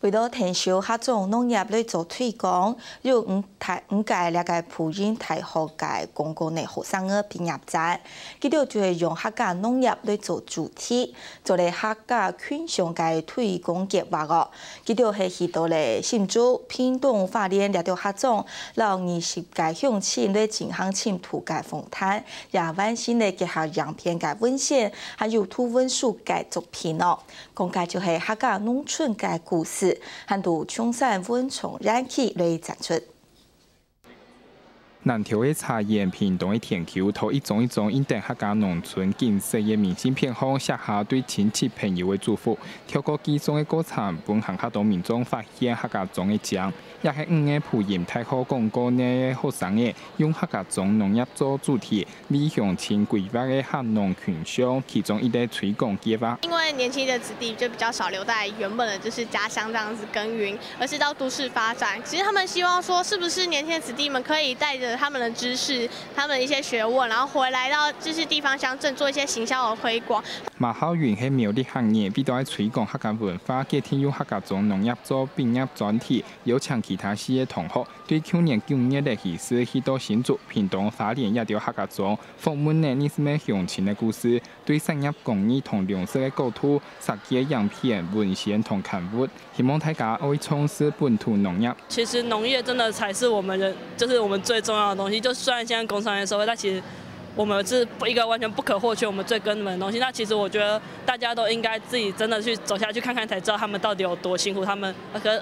为了提升客种农业来做推广，有五届了个普音大学界公共的学生儿毕业展，佢哋就会用客家农业来做主题，做嚟客家群众嘅推广计划哦。佢哋系去到嚟新竹、屏东、花莲两条客种，让20届乡亲来进行深度嘅访谈，也完善嚟结合样片嘅文献，还有图文书嘅作品哦。讲嘅就系客家农村嘅故事。 很多青山温从燃气来展出。南条的茶叶、屏东的田球，头一种印地客家农村建设的明星片方，写下对亲戚朋友的祝福。透过几种的过程，本行客家民众发现客家种的奖，也是5个普音太好广告的学生的，用客家种农业做主题，为乡亲规划的客农群乡，其中一个推广计划。因为年轻的子弟就比较少留在原本的就是家乡这样子耕耘，而是到都市发展。其实他们希望说，是不是年轻的子弟们可以带着他们的知识、他们的一些学问，然后回来到就是地方乡镇做一些行销的推广。马校园系苗栗行业，必须推广客家文化，加添用客家种农业做毕业专题，邀请其他市的同学对去年9月的历史去到新竹、屏东、花莲也条客家种访问的什么乡亲的故事，对产业工艺同粮食的构图、设计样片、文献同刊物，希望大家会从事本土农业。其实农业真的才是我们人，就是我们最重要的东西。就虽然现在工商业社会，但其实我们是一个完全不可或缺、我们最根本的东西。那其实我觉得大家都应该自己真的去走下去看看，才知道他们到底有多辛苦，然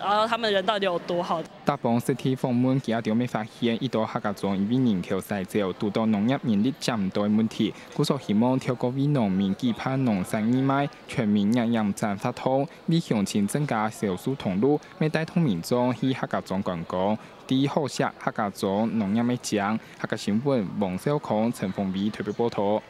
后他们人到底有多好。大帮实体访问，其他条没发现，一到客家种因为人口少少，遇到农业人力占多的问题，故所希望透过为农民举办农产义卖、全民营养站发通，为乡亲增加销售通路，未带动民众去客家种观光。第一号写客家种农业的奖，客家新闻王小康、陈凤美特别报道。